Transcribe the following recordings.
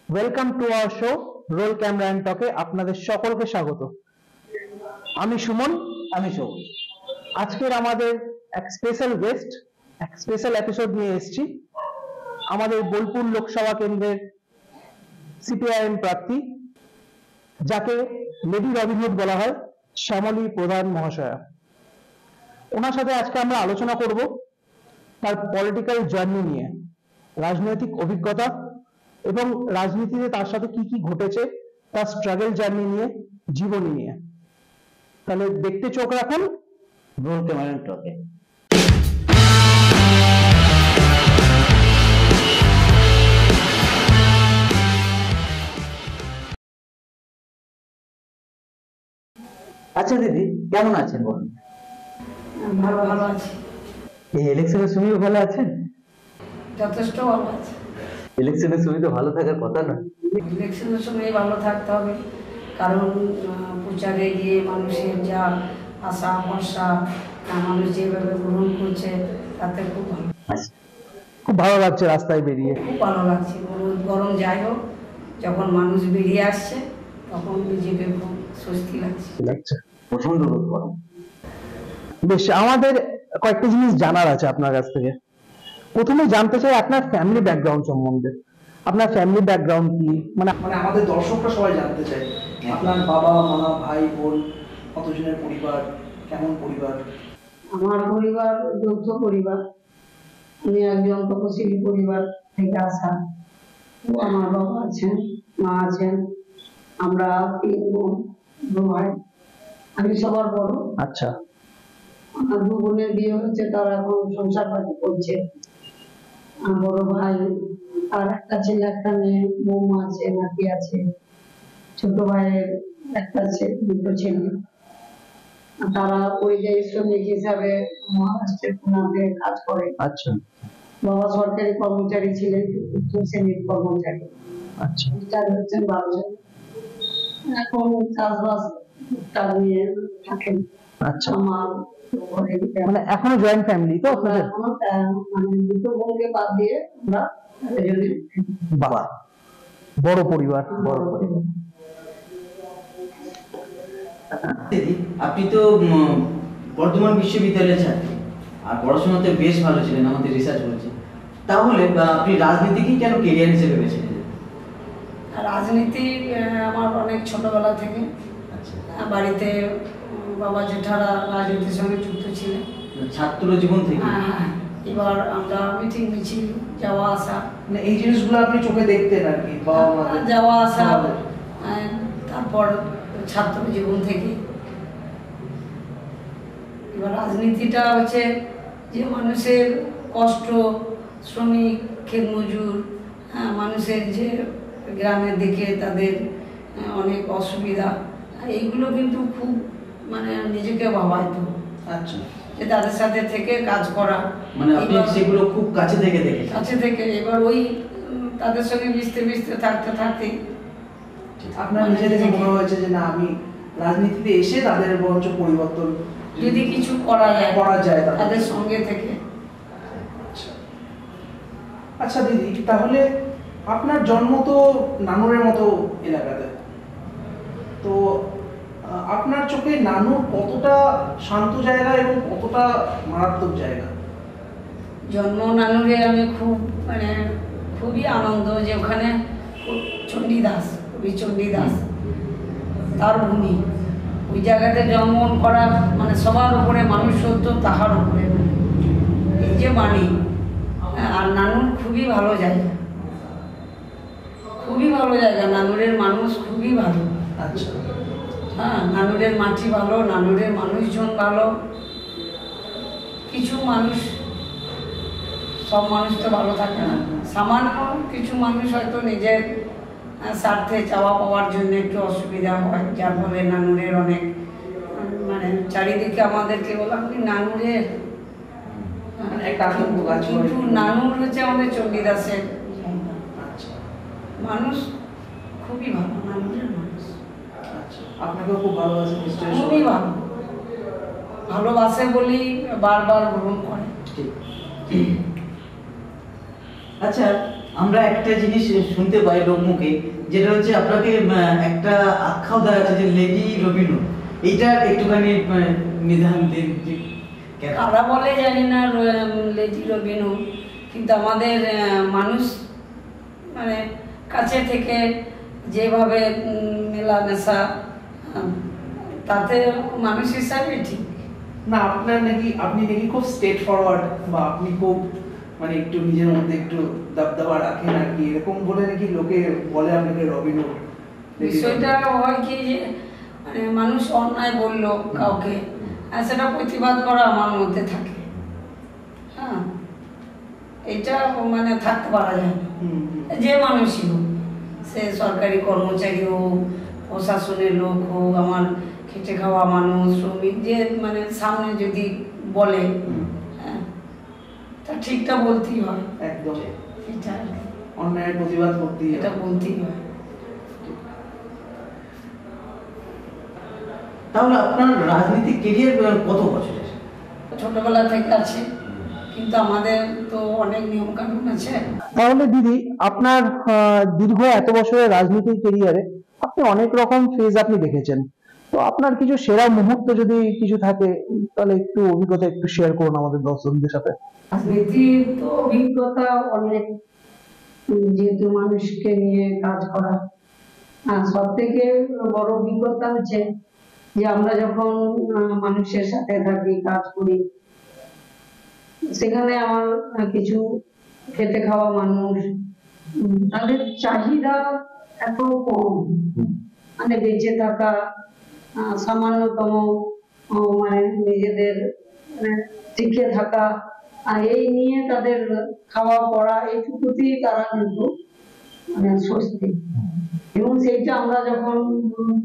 Welcome to our show roll camera and টকে আপনাদের সকলকে স্বাগত। আমি সুমন। আমি সবুজ। আজকের আমাদের এক স্পেশাল গেস্ট, এক স্পেশাল এপিসোড নিয়ে এসেছি। আমাদের বোলপুর লোকসভা কেন্দ্রের সিপিআইএম প্রার্থী, যাকে লেডি রবিনহুড বলা হয়, শ্যামলী প্রধান মহাশয়া। ওনার সাথে আজকে আমরা আলোচনা করব তার পলিটিক্যাল জার্নি নিয়ে, রাজনৈতিক অভিজ্ঞতা এবং রাজনীতিতে তার সাথে কি কি ঘটেছে, তার স্ট্রাগল জার্নি নিয়ে, জীবনী নিয়ে। তাহলে দেখতে চোখ রাখুন রোল ক্যামেরা অ্যান্ড টকে। আচ্ছা দিদি, কেমন আছেন বলুন? ভালো আছি। এই ইলেকশনের সময় ভালো আছেন? যথেষ্ট ভালো আছে। ইলেকশনের সময় তো ভালো থাকার কথা না। ইলেকশনের সময় ভালো থাকতে হবে, কারণ প্রচারে গিয়ে মানুষের যা আশা ভরসা মানুষ যেভাবে গ্রহণ করছে তাতে খুব ভালো। খুব ভালো লাগছে রাস্তায় বেরিয়ে, খুব ভালো লাগছে। গরম যাই হোক, যখন মানুষ বেরিয়ে আসছে তখন নিজেকে খুব স্বস্তি লাগছে। প্রচন্ড রোদ গরম। বেশ, আমাদের কয়েকটা জিনিস জানার আছে আপনার কাছ থেকে। প্রথমে জানতে চাই আপনার ফ্যামিলি ব্যাকগ্রাউন্ড সম্বন্ধে। আপনার ফ্যামিলি ব্যাকগ্রাউন্ড কি, মানে আমাদের দর্শকরা সবাই জানতে চায় আপনার বাবা মা ভাই বোন কতজনের পরিবার, কেমন পরিবার? আমার পরিবার যৌথ পরিবার। আমি একজন তপশিলি পরিবার থেকে আসা। আমার বাবা আছেন, মা আছেন, আমরা 3 বোন 2 ভাই। আমি সবার বড়। আচ্ছা। আমার 2 বোনের বিয়ে হচ্ছে, তারা এখন সংসার পাতি করছে। আমার বড় ভাই আর একটা ছেলে একটা মেয়ে, বৌমা আছে, নাতি আছে। ছোট ভাইয়ের একটা ছেলে, 2 ছেলে। তারা পরিযায়ী শ্রমিক হিসাবে মহারাষ্ট্রের পুনাতে কাজ করে। আচ্ছা। বাবা সরকারি কর্মচারী ছিলেন, উচ্চ শ্রেণীর কর্মচারী। আচ্ছা। রিটায়ার হচ্ছেন 12 জন। এখন চাষবাস নিয়ে থাকেন। আচ্ছা। আমার মানে এখনো জয়েন্ট ফ্যামিলি তো আপনাদের? মানে 2 বোনকে বাদ দিয়ে আমরা বাবা বড় পরিবার। বড় পরিবার। দিদি, আপনি তো বর্ধমান বিশ্ববিদ্যালয়ের ছাত্রী আর পড়াশোনাতে বেশ ভালো ছিলেন, আমাদের রিসার্চ বলছে। তাহলে আপনি রাজনীতিকেই কেন কেরিয়ার হিসেবে বেছে নিলেন? রাজনীতি আমার অনেক ছোটবেলা থেকে। বাড়িতে বাবা জেঠারা রাজনীতির সঙ্গে যুক্ত ছিলেন ছাত্র জীবন থেকে। এবার আমরা মিটিং মিছিল যাওয়া আসা, মানে এই জিনিসগুলো আপনি চোখে দেখতেন আর কি, যাওয়া আসা। তারপর ছাত্র জীবন থেকে এবার রাজনীতিটা হচ্ছে যে মানুষের কষ্ট, শ্রমিক ক্ষেত মজুর, মানুষের যে গ্রামের দিকে তাদের অনেক অসুবিধা, এইগুলো কিন্তু খুব মানে নিজেকে ভাবাইতো। আচ্ছা। যে তাদের সাথে থেকে কাজ করা, মানে আপনি সেগুলো খুব কাছে থেকে দেখেছেন? কাছে থেকে। এবার ওই তাদের সঙ্গে মিশতে থাকতে আপনার নিজে থেকে মনে হয়েছে যে না, আমি রাজনীতিতে এসে তাদের বরঞ্চ পরিবর্তন যদি কিছু করা যায় তাদের সঙ্গে থেকে। আচ্ছা দিদি, তাহলে আপনার জন্ম তো নানুরের মতো এলাকাতে, তো আপনার চোখে নানুর কতটা শান্ত জায়গা এবং কতটা মারাত্মক জায়গা? জন্ম নানুরে আমি খুবই আনন্দ যে ওখানে চণ্ডীদাস, কবি চণ্ডীদাস তার ভূমি। ওই জায়গাতে জন্মগ্রহণ করা মানে সবার উপরে মানুষ সত্য, তাহার উপরে এই যে বাণী। আর নানুর খুবই ভালো জায়গা, খুবই ভালো জায়গা। নানুরের মানুষ খুবই ভালো। আচ্ছা। নানুরের মাটি ভালো, নানুরের মানুষজন ভালো। কিছু মানুষ, সব মানুষ তো ভালো থাকে না, সামান্য কিছু মানুষ হয়তো নিজের স্বার্থে চাওয়া পাওয়ার জন্য একটু অসুবিধা হয়, যার ফলে নানুরের অনেক মানে চারিদিকে আমাদেরকে বলা আপনি নানুরের, কিন্তু নানুর হচ্ছে আমাদের চণ্ডীদাসের মানুষ খুবই ভালো। নানুরের মানুষ আপনাকেও খুব ভালোবাসে নিশ্চয়ই? খুবই ভালোবাসে বলি বারবার গ্রহণ করে। আচ্ছা, আমরা একটা জিনিস শুনতে পাই লোকমুখে, যেটা হচ্ছে আপনাকে একটা আখ্যাও দেওয়া আছে যে লেডি রবিনু, এইটার একটুখানি নিধান দিন যে কেন? কারা বলে জানি না লেডি রবিনু, কিন্তু আমাদের মানুষ মানে কাছে থেকে যেভাবে মেলামেশা, তাতে মানুষ হিসাবে ঠিক। না আপনি নাকি খুব স্ট্রেট ফরওয়ার্ড, বা আপনি খুব মানে একটু নিজের মধ্যে একটু দাবদাবা রাখেন আর কি, এরকম বলে নাকি লোকে বলে আপনাকে রবিনহুড। বিষয়টা হয় কি যে মানে মানুষ অন্যায় বললো কাউকে, আর সেটা প্রতিবাদ করা আমার মধ্যে থাকে। হ্যাঁ, এটা মানে থাকতে পারা যায় না, যে মানুষই হোক, সে সরকারি কর্মচারী হোক, প্রশাসনের লোক হোক, আমার খেটে খাওয়া মানুষ, শ্রমিক, যে মানে সামনে যদি বলে, হ্যাঁ, তা ঠিকটা বলতেই হয়। একদম এটা আর কি। অন্যায়ের প্রতিবাদ করতেই এটা বলতেই হয়। তাহলে আপনার রাজনীতিক কেরিয়ার কত বছরের? ছোটবেলা থেকে আছে, কিন্তু আমাদের তো অনেক নিয়ম কানুন আছে। তাহলে দিদি, আপনার দীর্ঘ এত বছরের রাজনৈতিক কেরিয়ারে আপনি অনেক রকম ফেজ আপনি দেখেছেন, তো আপনার কিছু সেরা মুহূর্ত যদি কিছু থাকে তাহলে একটু অভিজ্ঞতা একটু শেয়ার করুন আমাদের দর্শকদের সাথে। রাজনীতির তো অভিজ্ঞতা অনেক, যেহেতু মানুষকে নিয়ে কাজ করা, আর সব থেকে বড় অভিজ্ঞতা হচ্ছে যে আমরা যখন মানুষের সাথে থাকি, কাজ করি, সেখানে আমার কিছু খেটে খাওয়া মানুষ, তাদের চাহিদা এত কম, মানে বেঁচে থাকা, সামান্যতম মানে নিজেদের মানে টিকে থাকা, আর এই নিয়ে তাদের খাওয়া পড়া, এইটুকুতেই তারা কিন্তু মানে স্বস্তি। এবং সেইটা আমরা যখন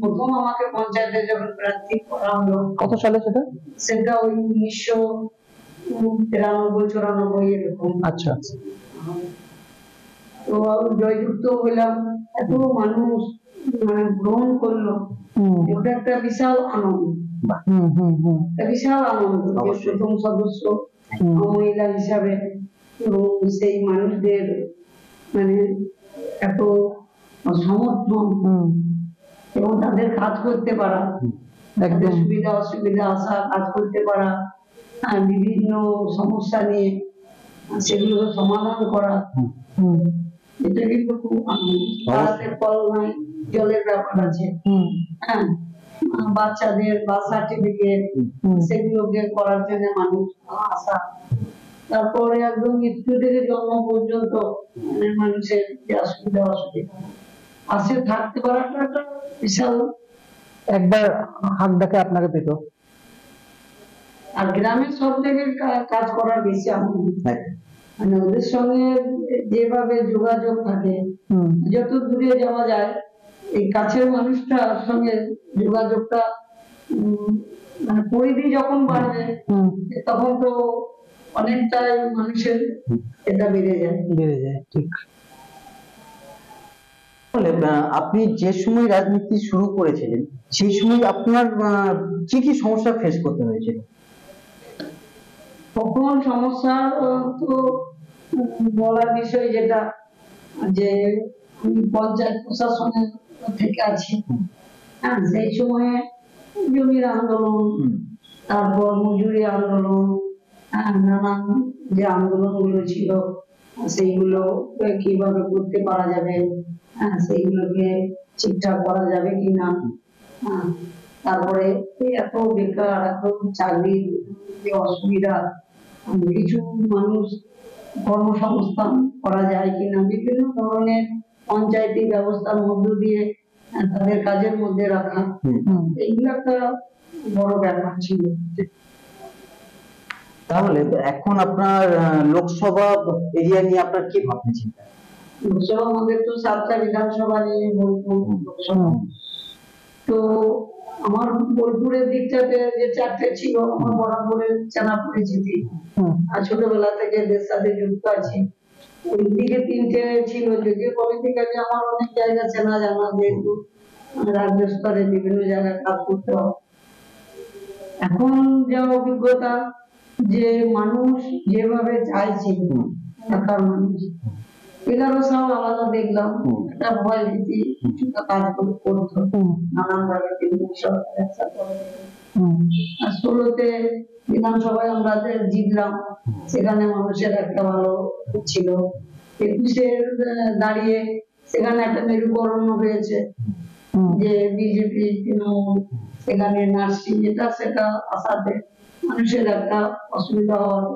প্রথম আমাকে পঞ্চায়েতে যখন প্রার্থী করা হলো, কত সালে সেটা? সেটা ওই 1993-94 এরকম। আচ্ছা। তো জয়যুক্ত হলাম, এত মানুষ মানে গ্রহণ করলো, ওটা একটা বিশাল আনন্দ। একটা বিশাল আনন্দ যে প্রথম সদস্য মহিলা হিসাবে, এবং সেই মানুষদের মানে এত সমর্থন এবং তাদের কাজ করতে পারা, তাদের সুবিধা অসুবিধা আসা, কাজ করতে পারা, বিভিন্ন সমস্যা নিয়ে সেগুলো সমাধান করা, এটা কিন্তু খুব আনন্দ। ভারতের কল নাই, জলের ব্যাপার আছে, হ্যাঁ, বাচ্চাদের বার্থ সার্টিফিকেট, সেগুলোকে করার জন্য মানুষ আসা, তারপরে একদম মৃত্যু থেকে জন্ম পর্যন্ত মানে মানুষের যে অসুবিধা অসুবিধা পাশে থাকতে পারাটা একটা বিশাল। একবার হাক ডাকে আপনাকে পেত। আর গ্রামের সব জায়গায় কাজ করার বেশি আনন্দ, মানে ওদের সঙ্গে যেভাবে যোগাযোগ থাকে, যত দূরে যাওয়া যায়, এই কাছের মানুষটার সঙ্গে যোগাযোগটা মানে পরিধি যখন বাড়বে, তখন তো অনেকটাই মানুষের এটা বেড়ে যায়। ঠিক। আপনি যে সময় রাজনীতি শুরু করেছিলেন, সেই সময় আপনার কি কি সমস্যা ফেস করতে হয়েছিল? তখন সমস্যা তো বলার বিষয় যেটা, যে আমি পঞ্চায়েত প্রশাসনের থেকে আছি, হ্যাঁ, সেই সময়ে জমির আন্দোলন, তারপর মজুরি আন্দোলন, নানান যে আন্দোলন গুলো ছিল, সেইগুলো কিভাবে করতে পারা যাবে, সেইগুলোকে ঠিকঠাক করা যাবে কিনা, তারপরে এত বেকার, এত চাকরির যে অসুবিধা, কিছু মানুষ কর্মসংস্থান করা যায় কিনা, বিভিন্ন ধরনের পঞ্চায়েতি ব্যবস্থার মধ্য দিয়ে তাদের কাজের মধ্যে রাখা, এইগুলো একটা বড় ব্যাপার ছিল। তাহলে এখন আপনার লোকসভা এরিয়া নিয়ে আপনার কি ভাবনা চিন্তা? লোকসভা আমাদের তো 7টা বিধানসভা নিয়ে বলবো লোকসভা। তো আমার বোলপুরের দিকটাতে যে 4টে ছিল, আমার বরাবরের চেনা পরিচিতি, আর ছোটবেলা থেকে এদের সাথে যুক্ত আছি। ওই দিকে 3টে ছিল, যদিও পলিটিক্যালি আমার অনেক জায়গা চেনা জানা, যেহেতু রাজ্য স্তরে বিভিন্ন জায়গায় কাজ করতে হয়। এখন যা অভিজ্ঞতা, যে মানুষ যেভাবে চাইছে, এলাকার মানুষ 11 সাল আলাদা দেখলাম, একটা ভয় ভীতি কিছুটা কাজ করতো, নানান ভাবে কেন্দ্রীয় সরকার একসাথে করে দিল। আর 16-তে বিধানসভায় আমরা যে জিতলাম, সেখানে মানুষের একটা ভালো ছিল। 21-এ দাঁড়িয়ে সেখানে একটা মেরুকরণ হয়েছে যে বিজেপি তৃণমূল, সেখানে নার্সিং এটা সেটা আসাতে মানুষের একটা অসুবিধা হবে।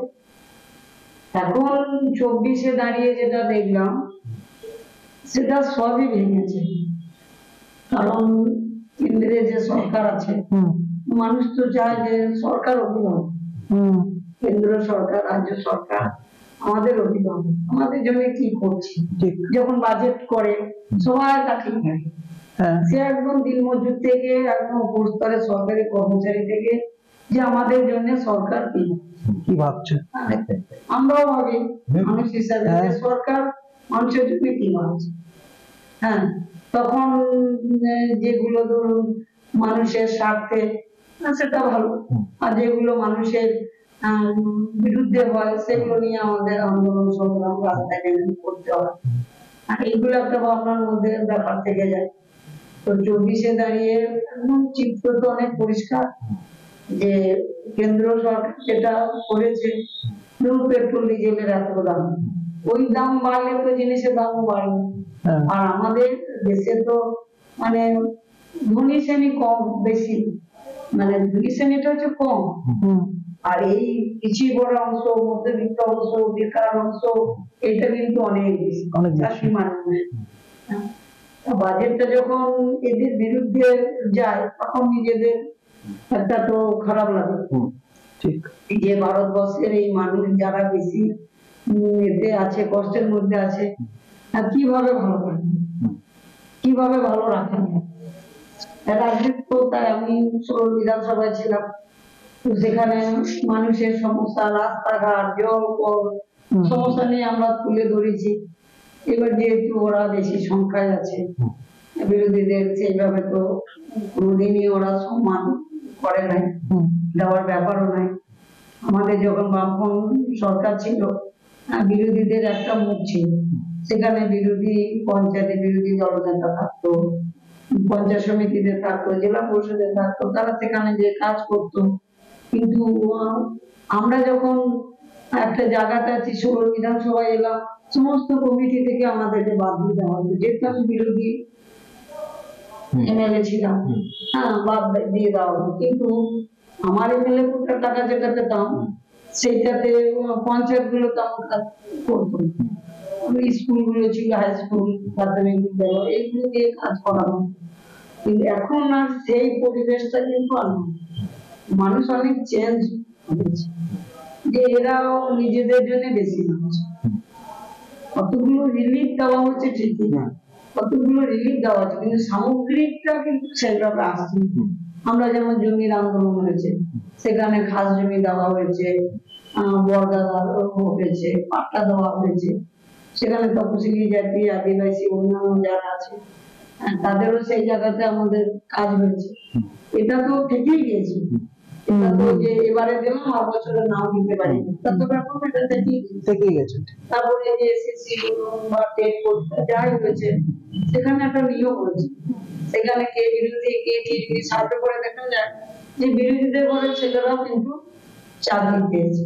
এখন 24-এ দাঁড়িয়ে যেটা দেখলাম সেটা সবই ভেঙেছে, কারণ কেন্দ্রে যে সরকার আছে, মানুষ তো চায় যে সরকার অভিভাবক, কেন্দ্র সরকার রাজ্য সরকার আমাদের অভিভাবক, আমাদের জন্য কি করছে। যখন বাজেট করে সবাই তাকে থাকে, সে একদম দিনমজুর থেকে একদম উপর স্তরের সরকারি কর্মচারী থেকে, যে আমাদের জন্য সরকার কি ভাবছে। আমরাও ভাবি মানুষ হিসাবে যে সরকার মানুষের জন্য কি ভাবছে। হ্যাঁ, তখন যেগুলো ধরুন মানুষের স্বার্থে সেটা ভালো, আর যেগুলো মানুষের বিরুদ্ধে হয় সেগুলো নিয়ে আমাদের আন্দোলন সংগ্রাম রাস্তায় নেমে করতে হয়। আর এইগুলো একটা ভাবনার মধ্যে ব্যাপার থেকে যায়। তো 24-এ দাঁড়িয়ে একদম চিত্র তো অনেক পরিষ্কার যে কেন্দ্র সরকার যেটা করেছে, পেট্রোল ডিজেলের এত দাম, ওই দাম বাড়লে তো জিনিসের দামও বাড়বে। আর আমাদের দেশে তো মানে ধনী শ্রেণী কম বেশি, মানে ধনী শ্রেণীটা হচ্ছে কম, আর এই পিছিয়ে পড়া অংশ, মধ্যবিত্ত অংশ, বেকার অংশ এটা কিন্তু অনেক বেশি, চাষি মানুষ। বাজেটটা যখন এদের বিরুদ্ধে যায় তখন নিজেদের একটা তো খারাপ লাগে যে ভারতবর্ষের এই মানুষ যারা বেশি এতে আছে, কষ্টের মধ্যে আছে, আর কিভাবে ভালো থাকবে, কিভাবে ভালো রাখা যায়। রাজনীতি তো তাই, আমি 16 বিধানসভায় ছিলাম, তো সেখানে মানুষের সমস্যা, রাস্তাঘাট, জল কল সমস্যা নিয়ে আমরা তুলে ধরেছি। এবার যেহেতু ওরা বেশি সংখ্যায় আছে, বিরোধীদের সেইভাবে তো কোনোদিনই ওরা সম্মান করে নাই, দেওয়ার ব্যাপারও নাই। আমাদের যখন বামপন্থী সরকার ছিল, বিরোধীদের একটা মুখ ছিল, সেখানে বিরোধী পঞ্চায়েতে বিরোধী দলনেতা থাকতো, পঞ্চায়েত সমিতিতে থাকতো, জেলা পরিষদে থাকতো, তারা সেখানে যে কাজ করতো। কিন্তু আমরা যখন একটা জায়গাতে আছি, 16 বিধানসভায় এলাম, সমস্ত কমিটি থেকে আমাদেরকে বাদ দিতে হবে, যেহেতু আমি বিরোধী এমএলএ ছিলাম, বাদ দিয়ে দেওয়া হলো। কিন্তু আমার এমএলএ কোটার টাকা যেটা পেতাম সেইটাতে পঞ্চায়েত গুলো তেমন কাজ করতো, স্কুলগুলো ছিল, হাই স্কুল, প্রাথমিক বিদ্যালয়, এইগুলো দিয়ে কাজ করানো। কিন্তু এখন আর সেই পরিবেশটা কিন্তু আর নেই। মানুষ অনেক চেঞ্জ হয়েছে, যে এরাও নিজেদের জন্য বেশি ভাবছে। কতগুলো রিলিফ দেওয়া হচ্ছে ঠিকই, কতগুলো রিলিফ দেওয়া হচ্ছে, কিন্তু সামগ্রিকটা কিন্তু সেভাবে আসছে। আমরা যেমন জমির আন্দোলন হয়েছে, সেখানে খাস জমি দেওয়া হয়েছে, বর্গা হয়েছে, পাট্টা দেওয়া হয়েছে, সেখানে তপশিলি জাতি, আদিবাসী, অন্যান্য যারা আছে তাদেরও সেই জায়গাতে আমাদের কাজ হয়েছে। এটা তো থেকেই গিয়েছে, এটা তো যে এবারে দিলাম আর বছরে নাও দিতে পারি, তার তো ব্যাপার এটা থেকেই গেছে। তারপরে যে এসএসসি বা টেট পরীক্ষা যাই হয়েছে, সেখানে একটা নিয়োগ হয়েছে, সেখানে কে বিরোধী কে ঠিক সাথে করে দেখা যায় যে বিরোধীদের ঘরে ছেলেরাও কিন্তু চাকরি পেয়েছে,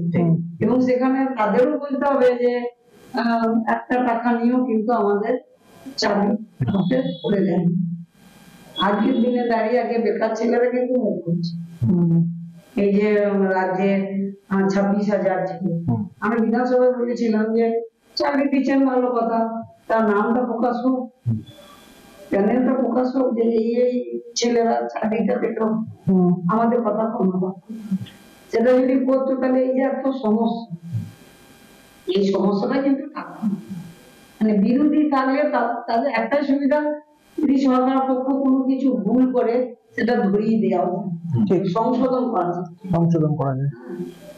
এবং সেখানে তাদেরও বলতে হবে যে একটা টাকা নিয়েও কিন্তু আমাদের চাকরি হাতে করে দেয়। আজকের দিনে দাঁড়িয়ে আগে বেকার ছেলেরা কিন্তু মুখ করছে। এই যে রাজ্যে 26,000 ছিল, আমি বিধানসভায় বলেছিলাম যে চাকরি দিচ্ছেন ভালো কথা, তার নামটা প্রকাশ হোক, চ্যানেলটা প্রকাশ হোক, যে এই ছেলেরা চাকরিটা পেত, আমাদের কথা শোনা। সেটা যদি করতো তাহলে এই যে এত সমস্যা, এই সমস্যাটা কিন্তু থাকতো না। মানে বিরোধী থাকলে তাদের একটাই সুবিধা, যদি সরকার পক্ষ কোনো কিছু ভুল করে সেটা ধরিয়ে দেওয়া যায়, সংশোধন করা যায়।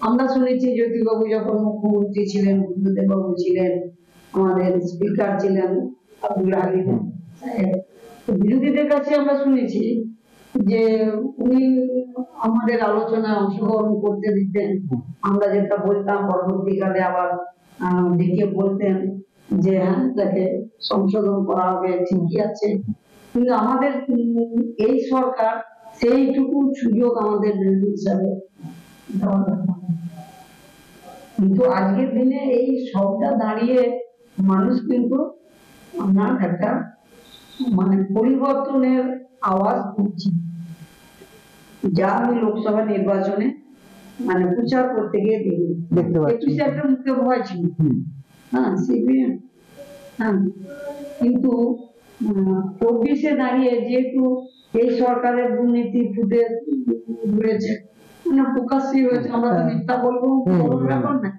আমরা শুনেছি জ্যোতিবাবু যখন মুখ্যমন্ত্রী ছিলেন, বুদ্ধদেব বাবু ছিলেন, আমাদের স্পিকার ছিলেন আব্দুল হালিম সাহেব, বিরোধীদের কাছে আমরা শুনেছি যে উনি আমাদের আলোচনায় অংশগ্রহণ করতে দিতেন, আমরা যেটা বলতাম পরবর্তীকালে আবার ডেকে বলতেন, যে হ্যাঁ তাকে সংশোধন করা হবে, ঠিকই আছে, কিন্তু আমাদের এই সরকার সেইটুকু সুযোগ আমাদের বিরোধী হিসাবে দেওয়া দরকার। কিন্তু আজকের দিনে এই সবটা দাঁড়িয়ে মানুষ কিন্তু আপনার একটা মানে পরিবর্তনের আওয়াজ তুলছে, যা আমি লোকসভা নির্বাচনে মানে প্রচার করতে গিয়ে দেখতে পাচ্ছি। 21-এ একটা মুখে ভয় ছিল, হ্যাঁ সিপিএম, হ্যাঁ, কিন্তু 24-এ দাঁড়িয়ে যেহেতু এই সরকারের দুর্নীতি ফুটে ধরেছে, মানে প্রকাশ্যই হয়েছে, আমরা তো মিথ্যা বলবো বড় ব্যাপার না,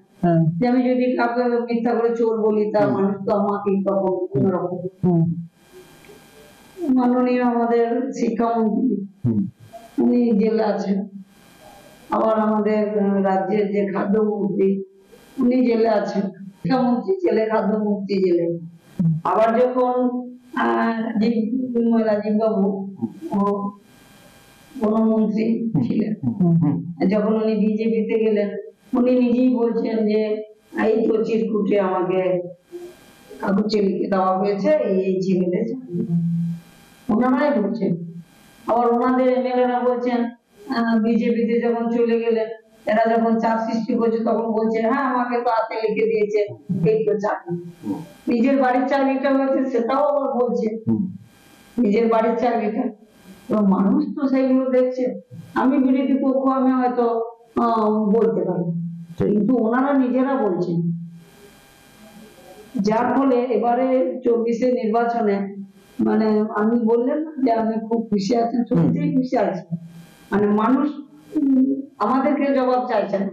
যে আমি যদি কাউকে মিথ্যা করে চোর বলি তার মানুষ তো আমাকে তখন কোনোরকম। মাননীয় আমাদের শিক্ষামন্ত্রী উনি জেলে আছেন, আবার আমাদের রাজ্যের যে খাদ্যমন্ত্রী উনি জেলে আছেন, শিক্ষামন্ত্রী জেলে, খাদ্যমন্ত্রী জেলে। আবার যখন রাজীব বাবু বনমন্ত্রী ছিলেন, যখন উনি বিজেপিতে গেলেন, উনি নিজেই বলছেন যে এই তো চিরকুটে আমাকে কাগজে লিখে দেওয়া হয়েছে, এই ছেলেদের ওনারাই বলছেন। আবার ওনাদের এমএলএরা বলছেন বিজেপিতে যখন চলে গেলেন, এরা যখন চাপ সৃষ্টি করছে তখন বলছে হ্যাঁ আমাকে তো হাতে লিখে দিয়েছে, এই তো চাকরি। নিজের বাড়ির চাকরিটা হয়েছে সেটাও আবার বলছে, নিজের বাড়ির চাকরিটা। তো মানুষ তো সেইগুলো দেখছে, আমি বিরোধী পক্ষ, আমি হয়তো বলতে পারি, কিন্তু ওনারা নিজেরা বলছেন। যার ফলে এবারে 24-এ নির্বাচনে মানে আমি বললেন যে আমি খুব খুশি আছি, সত্যিই খুশি আছি। মানে মানুষ আমাদেরকে জবাব চাইছে না,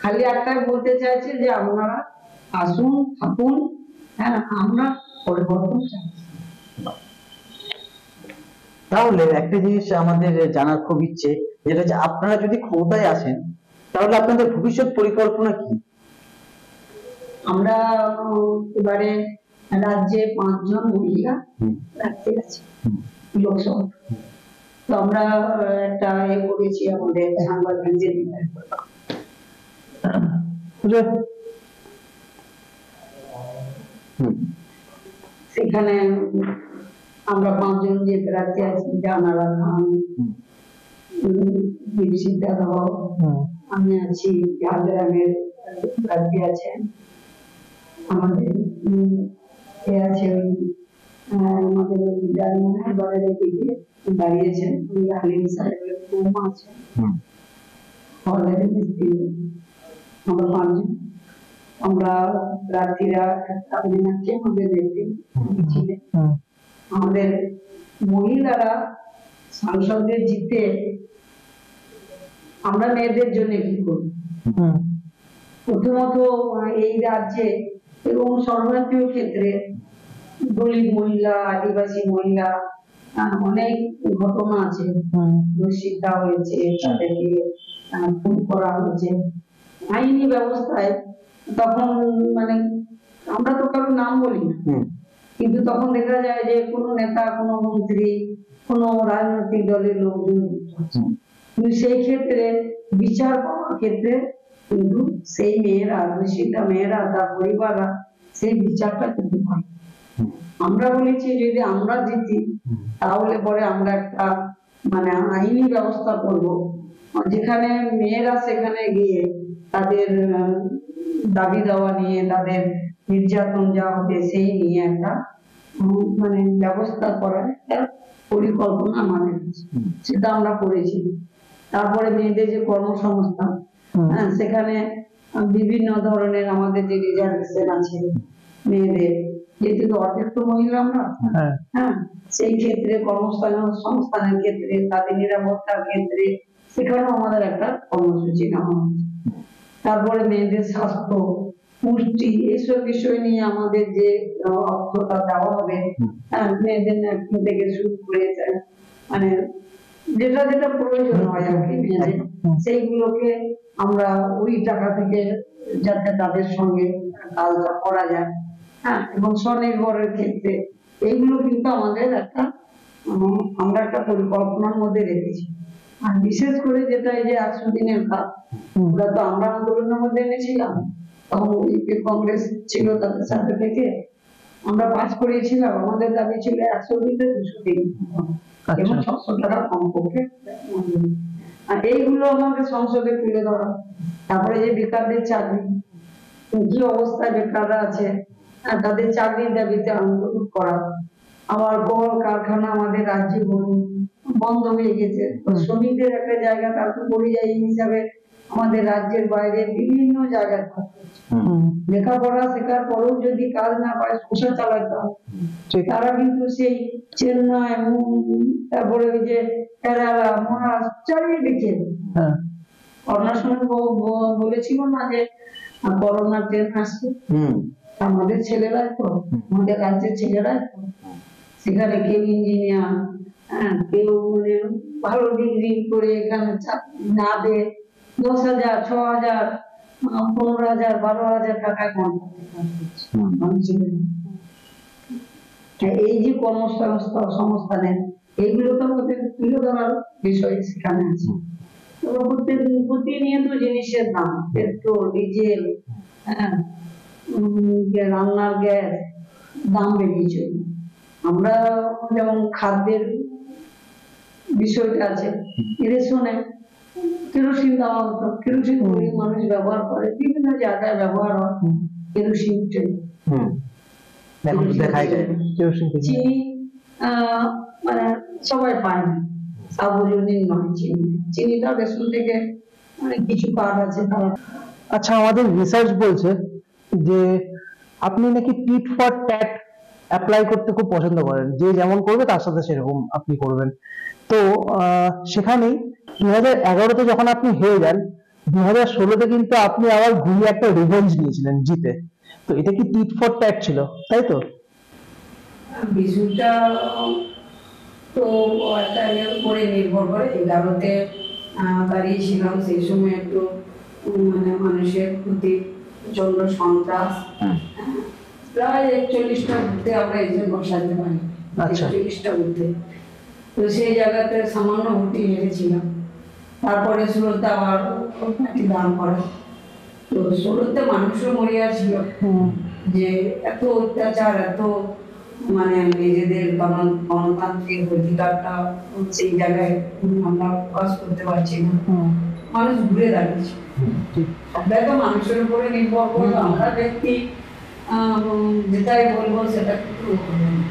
খালি একটাই বলতে চাইছে যে আপনারা আসুন, থাকুন, হ্যাঁ আমরা পরিবর্তন চাইছি। তাহলে একটা জিনিস আমাদের জানার খুব ইচ্ছে, যেটা হচ্ছে আপনারা যদি ক্ষমতায় আসেন তাহলে আপনাদের ভবিষ্যৎ পরিকল্পনা কি? আমরা এবারে রাজ্যে 5 জন মহিলা প্রার্থী আছে লোকসভা, তো আমরা একটা করেছি আমাদের সাংবাদিকদের, সেখানে আমরা 5 জন যে প্রার্থী আছি, জানারা খান, দীপশিতা দাও, আমি আছি, ঝাড়গ্রামের প্রার্থী আছেন আমাদের, আছে আমাদের জার্মানের দিকে দাঁড়িয়েছেন হালিম সাহেবের বৌমা আছেন, আমাদের মিস্ত্রি, আমরা 5 জন, আমরা প্রার্থীরা আছে আমাদের ছিলেন। আমাদের মহিলারা সাংসদদের জিতে আমরা মেয়েদের জন্য কি করি? প্রথমত এই রাজ্যে এবং সর্বজাতীয় ক্ষেত্রে দলিত মহিলা, আদিবাসী মহিলা অনেক ঘটনা আছে, দোষিতা হয়েছে, তাদেরকে খুন করা হয়েছে। আইনি ব্যবস্থায় তখন মানে আমরা তো কারো নাম বলি না, কিন্তু তখন দেখা যায় যে কোনো নেতা, কোনো মন্ত্রী, কোনো রাজনৈতিক দলের লোকজন, কিন্তু সেই ক্ষেত্রে বিচার পাওয়ার ক্ষেত্রে কিন্তু সেই মেয়েরা, দোষিতা মেয়েরা, তার পরিবাররা সেই বিচারটা কিন্তু পায়। আমরা বলেছি যদি আমরা জিতি তাহলে পরে আমরা একটা মানে আইনি ব্যবস্থা করব, যেখানে মেয়েরা সেখানে গিয়ে তাদের দাবি দেওয়া নিয়ে, তাদের নির্যাতন যা হবে সেই নিয়ে একটা মানে ব্যবস্থা করার একটা পরিকল্পনা আমাদের আছে, সেটা আমরা করেছি। তারপরে মেয়েদের যে কর্মসংস্থান, সেখানে বিভিন্ন ধরনের আমাদের যে রিজার্ভেশন আছে মেয়েদের, যেহেতু অর্ধেক তো মহিলা আমরা, হ্যাঁ সেই ক্ষেত্রে কর্মসংস্থানের ক্ষেত্রে, তাদের নিরাপত্তার ক্ষেত্রে সেখানেও আমাদের একটা কর্মসূচি নেওয়া হচ্ছে। তারপরে মেয়েদের স্বাস্থ্য, পুষ্টি, এইসব বিষয় নিয়ে আমাদের যে অর্থটা দেওয়া হবে, মেয়েদের ন্যাপকিন থেকে শুরু করে মানে যেটা যেটা প্রয়োজন হয় আর কি মেয়েদের, সেইগুলোকে আমরা ওই টাকা থেকে যাতে তাদের সঙ্গে কাজটা করা যায়, হ্যাঁ, এবং স্বনির্ভরের ক্ষেত্রে এইগুলো কিন্তু আমাদের একটা আমরা একটা পরিকল্পনার মধ্যে রেখেছি। আর বিশেষ করে যেটা এই যে 100 দিনের কাজ, ওটা তো আমরা আন্দোলনের মধ্যে এনেছিলাম, তখন ইউপি কংগ্রেস ছিল, তাদের সাথে থেকে আমরা পাস করিয়েছিলাম। আমাদের দাবি ছিল 100 দিতে 200 দিন এবং 600 টাকা কম পক্ষে। আর এইগুলো আমাদের সংসদে তুলে ধরা। তারপরে যে বেকারদের চাকরি, কি অবস্থায় বেকাররা আছে, তাদের চাকরির দাবিতে আন্দোলন করা। আবার কল কারখানা আমাদের রাজ্যে বন্ধ হয়ে গেছে, শ্রমিকদের একটা জায়গা তারপর পরিযায়ী হিসাবে আমাদের রাজ্যের বাইরে বিভিন্ন জায়গায় লেখাপড়া শেখার পরেও যদি কাজ না পায়, সংসার চালাতে হয়, তারা কিন্তু সেই চেন্নাই, তারপরে ওই যে কেরালা, মহারাষ্ট্র চারিদিকে। করোনার সময় বলেছিল না যে করোনার ট্রেন আসছে, আমাদের ছেলেরাই তো, আমাদের রাজ্যের ছেলেরাই তো সেখানে কেউ ইঞ্জিনিয়ার, কেউ ভালো ডিগ্রি করে এখানে না দিয়ে 10,000, 6,000, 15,000, 12,000 টাকায় এই যে কর্মসংস্থানের এইগুলোকে আমাদের তুলে ধরার বিষয় সেখানে আছে। প্রতিনিয়ত জিনিসের দাম, পেট্রোল, ডিজেল, রান্নার গ্যাস দাম বেড়েছে। আমরা যেমন খাদ্যের বিষয়টা আছে, রেশনে কেরোসিন দেওয়া হতো, কেরোসিন গরিব মানুষ ব্যবহার করে, বিভিন্ন জায়গায় ব্যবহার হয় কেরোসিন। চিনি মানে সবাই পায় না, সার্বজনীন নয় চিনি, চিনিটা রেশন থেকে অনেক কিছু কার্ড আছে তারা। আচ্ছা, আমাদের রিসার্চ বলছে যে আপনি নাকি টিট ফর ট্যাট অ্যাপ্লাই করতে খুব পছন্দ করেন, যে যেমন করবে তার সাথে সেরকম আপনি করবেন। তো সেখানেই 2011-তে যখন আপনি হেরে যান, 2016-তে কিন্তু আপনি আবার ঘুরিয়ে একটা রিভেঞ্জ নিয়েছিলেন জিতে। তো এটা কি টিট ফর ট্যাট ছিল, তাই তো? বিষয়টা তো একটা এর উপরে নির্ভর করে। 11-তে দাঁড়িয়েছিলাম, সেই সময় একটু মানে মানুষের প্রতি প্রচন্ড সন্ত্রাস, প্রায় 41টা বুথে আমরা এজেন্ট বসাতে পারি, 41টা বুথে। তো সেই জায়গাতে সামান্য ভোটে হেরেছিলাম। তারপরে 16-তে আবার পার্টি দান করে। তো 16-তে মানুষও মরিয়া ছিল যে এত অত্যাচার, এত মানে নিজেদের গণতান্ত্রিক অধিকারটা সেই জায়গায় আমরা প্রকাশ করতে পারছি না, মানুষ ঘুরে দাঁড়িয়েছে। সবটাই তো মানুষের উপরে নির্ভর করবে, আমরা ব্যক্তি যেটাই বলবো সেটা কিন্তু করবে না।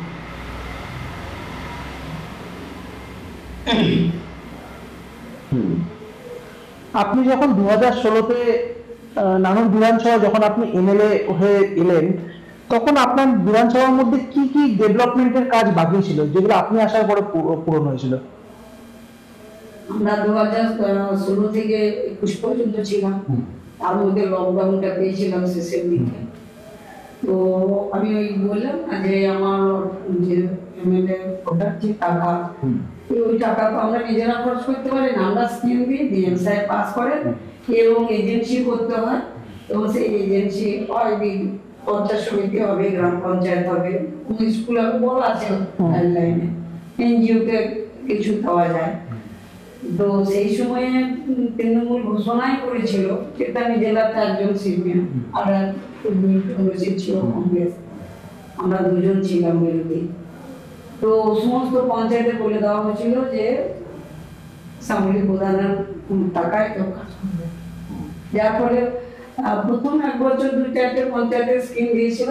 আপনি যখন 2016-তে নানুর বিধানসভা যখন আপনি এমএলএ হয়ে এলেন, তখন আপনার বিধানসভার মধ্যে কি কি ডেভেলপমেন্টের কাজ বাকি ছিল যেগুলো আপনি আসার পরে পূরণ হয়েছিল? আমরা 2016 থেকে 21 পর্যন্ত ছিলাম, তার মধ্যে লকডাউনটা পেয়েছিলাম শেষের দিকে। তো আমি ওই বললাম না যে আমার যে এমএলএ ওটার যে টাকা, ওই টাকা তো আমরা নিজেরা খরচ করতে পারি না, আমরা স্কিম দিয়ে ডিএম সাহেব পাস করেন এবং এজেন্সি করতে হয়। তো সেই এজেন্সি হয়, পঞ্চায়েত সমিতি হবে, গ্রাম পঞ্চায়েত হবে, স্কুল হবে, বলা আছে গাইডলাইনে, এনজিওকে কিছু দেওয়া যায়। তো সেই সময়ে তৃণমূল ঘোষণাই করেছিল, যেটা আমি জেলাতে একজন সিপিএম আর ছিল কংগ্রেস, আমরা দুজন ছিলাম বিরোধী। তো সমস্ত পঞ্চায়েতে বলে দেওয়া হয়েছিল যে সামরিক প্রধানের টাকায় কেউ কাজ করবে। যার ফলে প্রথম 1 বছর 2-4টে পঞ্চায়েতের স্কিম দিয়েছিল,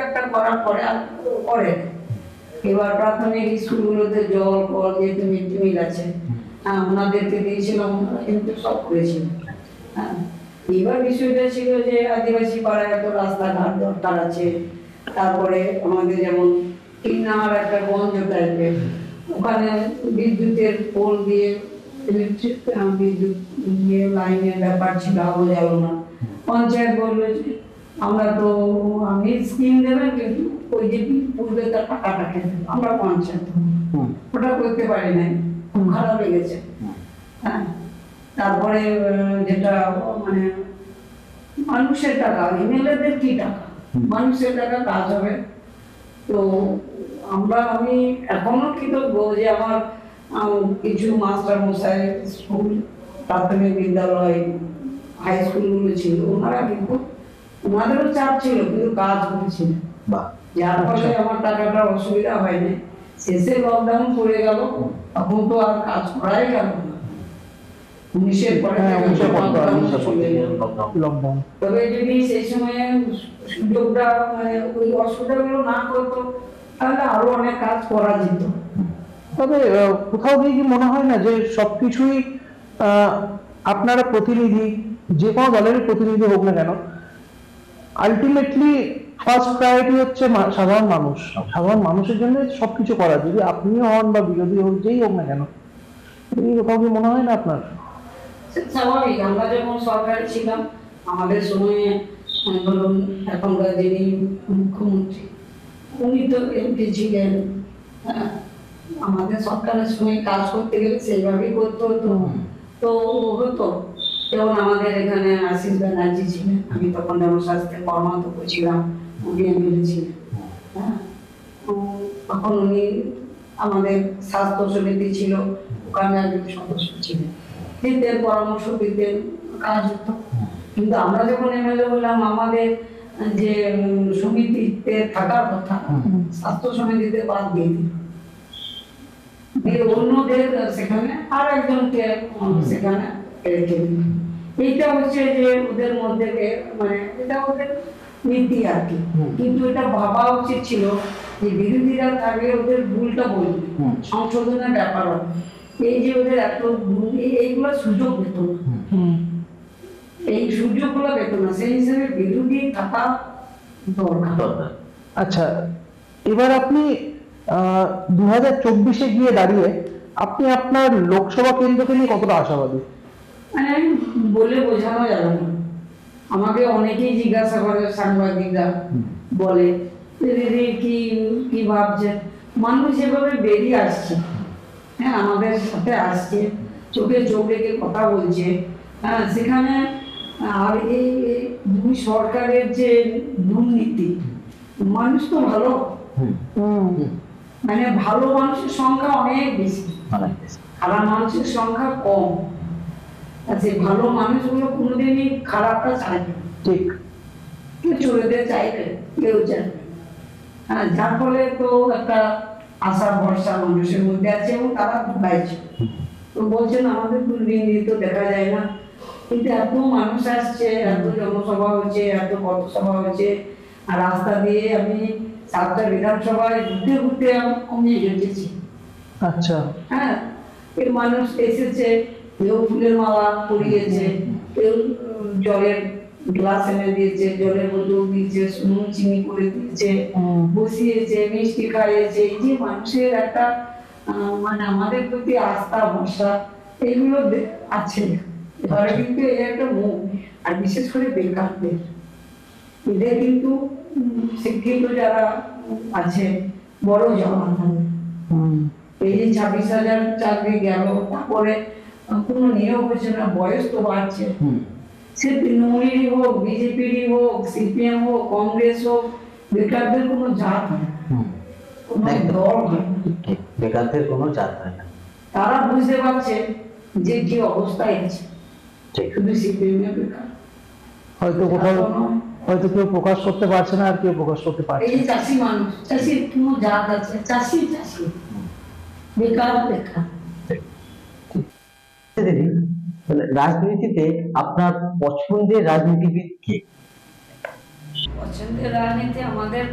একটা করার পরে আর করে। এবার প্রাথমিক স্কুলগুলোতে জল, কল, যেহেতু মিড ডে মিল আছে, ওনাদেরকে দিয়েছিলাম, কিন্তু সব করেছিল। এবার বিষয়টা ছিল যে আদিবাসী পাড়ায় এত রাস্তাঘাট দরকার আছে। তারপরে আমাদের যেমন কিন্নার একটা গঞ্জ টাইপের, ওখানে বিদ্যুতের পোল দিয়ে ইলেকট্রিক বিদ্যুৎ দিয়ে লাইনের ব্যাপার ছিল, আলো জ্বালো না। পঞ্চায়েত বললো যে আমরা তো আমি স্কিম দেবেন, কিন্তু ওই যে পূর্বে তার টাকাটা খেতে আমরা পঞ্চায়েত ওটা করতে পারি নাই, খুব খারাপ লেগেছে। হ্যাঁ, তারপরে যেটা মানে মানুষের টাকা, এমএলএদের কি টাকা, মানুষের টাকা কাজ হবে। তো আমি এখনো কৃতজ্ঞ যে আমার কিছু মাস্টার মশাই স্কুল, প্রাথমিক বিদ্যালয়, হাই স্কুলগুলো ছিল, ওনারা কিন্তু ওনাদেরও চাপ ছিল কিন্তু কাজ করেছিল, বাহ, যার ফলে আমার টাকাটার অসুবিধা হয়নি। শেষে লকডাউন পড়ে গেল, তখন তো আর কাজ করাই গেল না। 19-এর পরে হ্যাঁ, 19-এর পর তো আর lockdown চলে গেল। লকডাউন। তবে যদি সেই সময়ে সুযোগটা মানে ওই অসুবিধাগুলো না করতো তাহলে আরো অনেক কাজ করা যেত। তবে কোথাও গিয়ে কি মনে হয় না যে সবকিছুই আপনারা প্রতিনিধি, যে কোনো দলের প্রতিনিধি হোক না কেন, আলটিমেটলি ফার্স্ট প্রায়োরিটি হচ্ছে সাধারণ মানুষ। সাধারণ মানুষের জন্য সবকিছু করা, যদি আপনিও হন বা বিরোধী হোক, যেই হোক না কেন, এই কোথাও কি মনে হয় না আপনার? স্বাভাবিক, আমরা যখন সরকারে ছিলাম আমাদের সময়ে ধরুন এখনকার যিনি মুখ্যমন্ত্রী উনি তো এমপি ছিলেন, আমাদের সরকারের সময় কাজ করতে গেলে সেইভাবেই করতে হতো। তো হতো, যেমন আমাদের এখানে আশিস ব্যানার্জি ছিলেন, আমি তখন যেমন স্বাস্থ্যের কর্মাধ্যক্ষ ছিলাম, উনি এমএলএ ছিলেন। হ্যাঁ, তখন উনি আমাদের স্বাস্থ্য সমিতি ছিল, ওখানে একজন সদস্য ছিলেন, দিতেন পরামর্শ দিতেন, কাজ হতো। কিন্তু আমরা যখন এমএলএ হলাম আমাদের যে সমিতিতে থাকার কথা স্বাস্থ্য সমিতিতে বাদ দিয়ে দিল, দিয়ে অন্যদের সেখানে আর একজনকে সেখানে রেখে দিল। এইটা হচ্ছে যে ওদের মধ্যে মানে এটা ওদের নীতি আর কি। কিন্তু এটা ভাবা উচিত ছিল যে বিরোধীরা থাকলে ওদের ভুলটা বলবে, সংশোধনের ব্যাপার হবে। এই যে ওদের এত ভুল, এইগুলো সুযোগ পেত না, এই সুযোগগুলো পেত না, সেই হিসেবে বিরোধী থাকা দরকার। আচ্ছা, এবার আপনি 2024-এ গিয়ে দাঁড়িয়ে আপনি আপনার লোকসভা কেন্দ্রকে নিয়ে কতটা আশাবাদী? মানে আমি বলে বোঝানো যাবে না। আমাকে অনেকেই জিজ্ঞাসা করে, সাংবাদিকরা বলে দিদি কি কি ভাবছে। মানুষ যেভাবে বেরিয়ে আসছে, হ্যাঁ আমাদের সাথে আসছে, চোখে চোখ রেখে কথা বলছে, হ্যাঁ সেখানে আর এই দুই সরকারের যে দুর্নীতি, মানুষ তো ভালো, মানে ভালো মানুষের সংখ্যা অনেক বেশি, খারাপ মানুষের সংখ্যা কম। আচ্ছা, ভালো মানুষগুলো কোনোদিনই খারাপটা চাইবে না, ঠিক, কেউ চলে চাইবে, কেউ চাইবে। হ্যাঁ, যার ফলে তো একটা আশা ভরসা মানুষের মধ্যে আছে এবং তারা ভুলাইছে। তো বলছেন আমাদের দুর্নীতি তো দেখা যায় না, কিন্তু এত মানুষ আসছে, এত জনসভা হচ্ছে, এত পথসভা হচ্ছে, আর রাস্তা দিয়ে আমি 7টা বিধানসভায় ঘুরতে ঘুরতে আমি হেঁটেছি। আচ্ছা, হ্যাঁ, এই মানুষ এসেছে, কেউ ফুলের মালা পরিয়েছে, কেউ জলের গ্লাস এনে দিয়েছে, জলের বোতল দিয়েছে, নুন চিনি করে দিয়েছে, বসিয়েছে, মিষ্টি খাইয়েছে। এই যে মানুষের একটা মানে আমাদের প্রতি আস্থা ভরসা এইগুলো আছে। এবারে কিন্তু এই একটা মুখ, আর বিশেষ করে বেকারদের, এদের কিন্তু শিক্ষিত যারা আছে বড় জমা থাকে। এই যে 26,000 চাকরি গেল, তারপরে কোনো নিয়োগ হচ্ছে না, বয়স তো বাড়ছে। সে তৃণমূলেরই হোক, বিজেপিরই হোক, সিপিএম হোক, কংগ্রেস হোক, বেকারদের কোনো জাত হয় না, কোনো দল হয় না, বেকারদের কোনো জাত হয় না। তারা বুঝতে পারছে যে কি অবস্থায় আছে, শুধু সিপিএম এর বেকার। হয়তো কোথাও হয়তো কেউ প্রকাশ করতে পারছে না, আর কেউ প্রকাশ করতে পারছে। এই চাষি মানুষ, চাষির কোনো জাত আছে, চাষি চাষি, বেকার বেকার। দিদি, রাজনীতিতে আপনার পছন্দের রাজনীতিবিদ কে? পছন্দের রাজনীতি আমাদের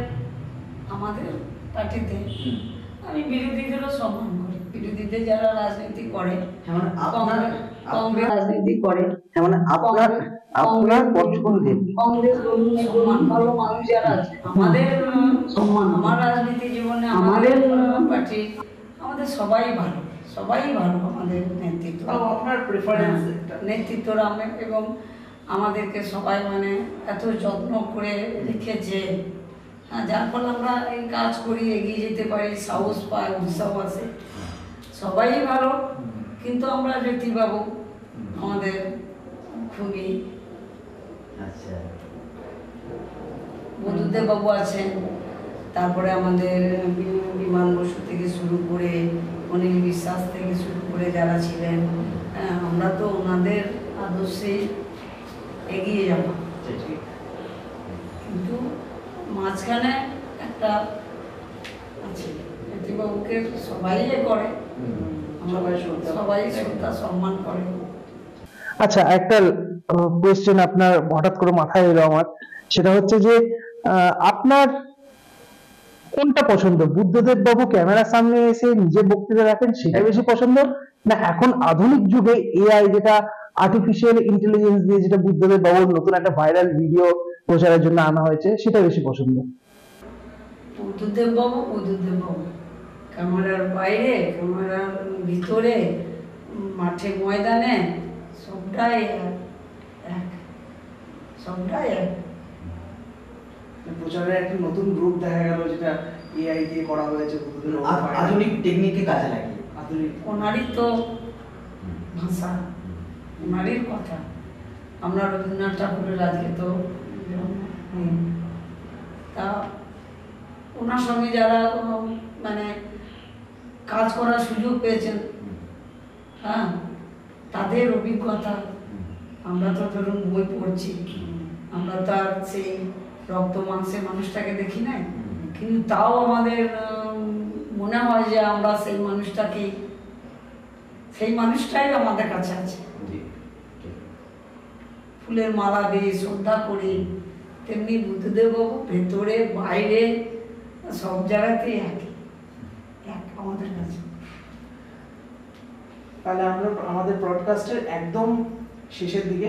পার্টিতে আমি বিরোধীদেরও সম্মান করি। বিরোধীতে যারা রাজনীতি করে, মানে আপনার কংগ্রেস রাজনীতি করে, মানে আপনার পছন্দের কংগ্রেস সম্মান, ভালো মানুষ যারা আছে আমাদের সম্মান। আমার রাজনীতি জীবনে আমাদের পার্টি, আমাদের সবাই ভালো, সবাই ভালো। আমাদের নেতৃত্ব, আপনার প্রেফারেন্স নেতৃত্বরা এবং আমাদেরকে সবাই মানে এত যত্ন করে রেখেছে, যার ফলে আমরা এই কাজ করি, এগিয়ে যেতে পারি, সাহস পাই, উৎসাহ আসে, সবাই ভালো। কিন্তু আমরা জ্যোতিবাবু আমাদের খুবই, আচ্ছা, বুদ্ধদেব বাবু আছেন, তারপরে আমাদের বিমান বসু থেকে শুরু করে, অনিল বিশ্বাস থেকে শুরু করে যারা ছিলেন, আমরা তো ওনাদের আদর্শে এগিয়ে যাব। মাঝখানে একটা আছে, জ্যোতিবাবুকে সবাই করে, সবাই শ্রদ্ধা সম্মান করে। আচ্ছা, একটা কোয়েশ্চেন আপনার হঠাৎ করে মাথায় এলো আমার, সেটা হচ্ছে যে আপনার কোনটা পছন্দ? বুদ্ধদেব বাবু ক্যামেরার সামনে এসে নিজের বক্তৃতা রাখেন সেটা বেশি পছন্দ, না এখন আধুনিক যুগে এআই যেটা আর্টিফিশিয়াল ইন্টেলিজেন্স দিয়ে যেটা বুদ্ধদেব বাবুর নতুন একটা ভাইরাল ভিডিও প্রচারের জন্য আনা হয়েছে সেটা বেশি পছন্দ? বুদ্ধদেব বাবু ক্যামেরার বাইরে, ক্যামেরার ভিতরে, মাঠে ময়দানে সবটাই এক, সবটাই এক। প্রচারের একটা নতুন রূপ দেখা গেল যেটা এআই দিয়ে করা হয়েছে, আধুনিক টেকনিককে কাজে লাগিয়ে। আধুনিক ওনারই তো ভাষা, ওনারই কথা। আমরা রবীন্দ্রনাথ ঠাকুরের আজকে তো তা ওনার সঙ্গে যারা মানে কাজ করার সুযোগ পেয়েছেন, হ্যাঁ, তাদের অভিজ্ঞতা, আমরা তো ধরুন বই পড়ছি, আমরা তো আর সেই রক্ত মাংসের মানুষটাকে দেখি নাই, কিন্তু তাও আমাদের মনে হয় যে আমরা সেই মানুষটাই আমাদের কাছে আছে। ফুলের মালা দিয়ে শ্রদ্ধা করি, তেমনি বুদ্ধদেব বাবু ভেতরে বাইরে সব জায়গাতেই এক আমাদের কাছে। তাহলে আমরা আমাদের ব্রডকাস্টের একদম শেষের দিকে,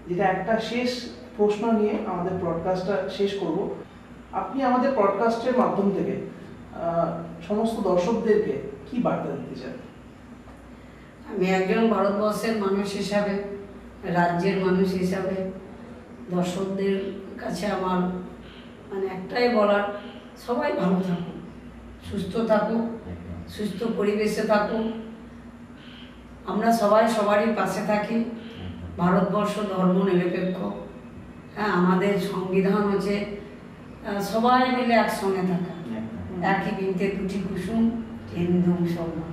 যেটা একটা শেষ প্রশ্ন নিয়ে আমাদের ব্রডকাস্টটা শেষ করব। আপনি আমাদের ব্রডকাস্টের মাধ্যম থেকে সমস্ত দর্শকদেরকে কি বার্তা দিতে চান? আমি একজন ভারতবর্ষের মানুষ হিসাবে, রাজ্যের মানুষ হিসাবে দর্শকদের কাছে আমার মানে একটাই বলার, সবাই ভালো থাকুন, সুস্থ থাকুন, সুস্থ পরিবেশে থাকুন, আমরা সবাই সবারই পাশে থাকি। ভারতবর্ষ ধর্ম নিরপেক্ষ, হ্যাঁ, আমাদের সংবিধান হচ্ছে সবাই মিলে একসঙ্গে থাকা, একই বৃন্তে দুটি কুসুম, হিন্দু মুসলমান।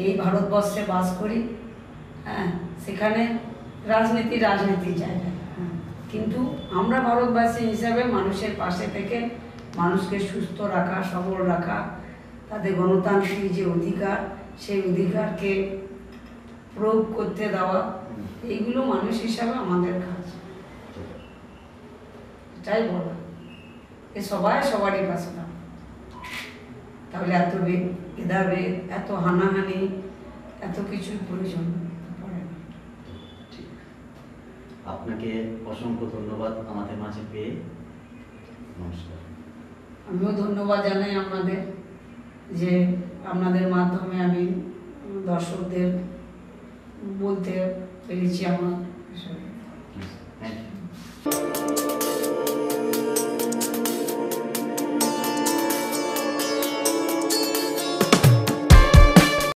এই ভারতবর্ষে বাস করি, হ্যাঁ, সেখানে রাজনীতির জায়গা, কিন্তু আমরা ভারতবাসী হিসাবে মানুষের পাশে থেকে মানুষকে সুস্থ রাখা, সবল রাখা, তাদের গণতান্ত্রিক যে অধিকার, সেই অধিকারকে প্রয়োগ করতে দেওয়া, এইগুলো মানুষ হিসাবে আমাদের কাজ। এটাই বলা, এ সবাই সবারই পাশে না, তাহলে এত ভেদাভেদ, এত হানাহানি, এত কিছুর প্রয়োজন পড়ে না। আপনাকে অসংখ্য ধন্যবাদ আমাদের মাঝে পেয়ে। নমস্কার। আমিও ধন্যবাদ জানাই আপনাদের, যে আপনাদের মাধ্যমে আমি দর্শকদের বলতে পেরেছি আমার বিষয়ে।